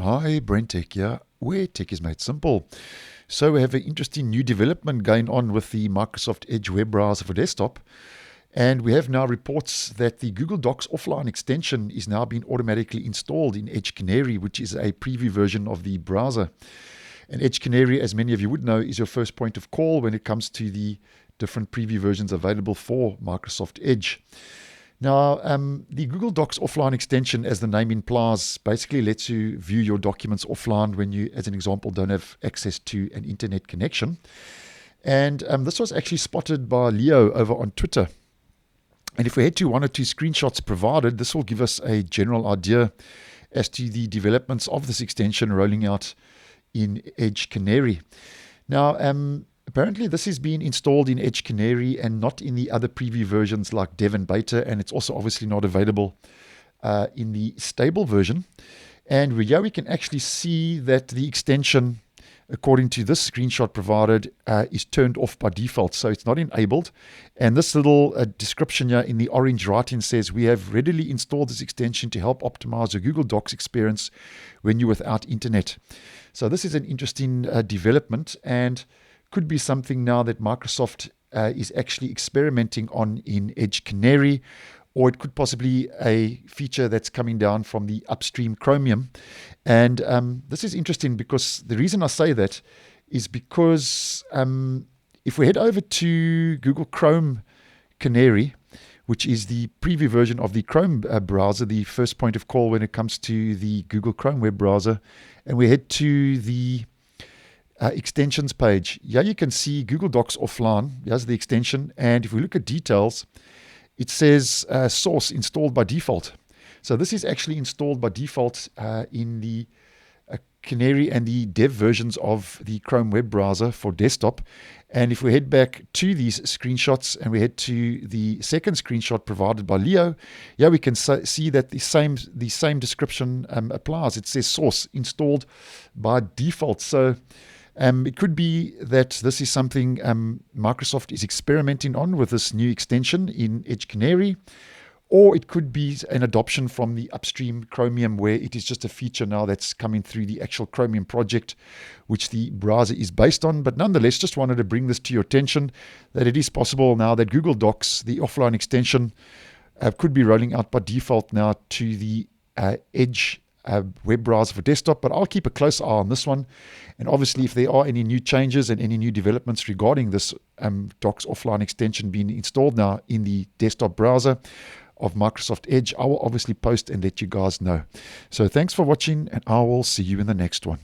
Hi, BrenTech here, where tech is made simple. So we have an interesting new development going on with the Microsoft Edge web browser for desktop. And we have now reports that the Google Docs offline extension is now being automatically installed in Edge Canary, which is a preview version of the browser. And Edge Canary, as many of you would know, is your first point of call when it comes to the different preview versions available for Microsoft Edge. Now, the Google Docs offline extension, as the name implies, basically lets you view your documents offline when you, as an example, don't have access to an internet connection. And this was actually spotted by Leo over on Twitter. And if we head to one or two screenshots provided, this will give us a general idea as to the developments of this extension rolling out in Edge Canary. Now, apparently this is being installed in Edge Canary and not in the other preview versions like Dev and Beta, and it's also obviously not available in the stable version. And here we can actually see that the extension, according to this screenshot provided, is turned off by default, so it's not enabled. And this little description here in the orange writing says, we have readily installed this extension to help optimize your Google Docs experience when you're without internet. So this is an interesting development, and could be something now that Microsoft is actually experimenting on in Edge Canary, or it could possibly a feature that's coming down from the upstream Chromium. And this is interesting because the reason I say that is because if we head over to Google Chrome Canary, which is the preview version of the Chrome browser, the first point of call when it comes to the Google Chrome web browser, and we head to the extensions page. Here you can see Google Docs offline. Here's the extension. And if we look at details, it says source installed by default. So this is actually installed by default in the Canary and the dev versions of the Chrome web browser for desktop. And if we head back to these screenshots and we head to the second screenshot provided by Leo, yeah, we can see that the same description applies. It says source installed by default. So it could be that this is something Microsoft is experimenting on with this new extension in Edge Canary, or it could be an adoption from the upstream Chromium, where it is just a feature now that's coming through the actual Chromium project, which the browser is based on. But nonetheless, just wanted to bring this to your attention, that it is possible now that Google Docs, the offline extension, could be rolling out by default now to the Edge web browser for desktop. But I'll keep a close eye on this one. And obviously, if there are any new changes and any new developments regarding this Docs offline extension being installed now in the desktop browser of Microsoft Edge, I will obviously post and let you guys know. So thanks for watching, and I will see you in the next one.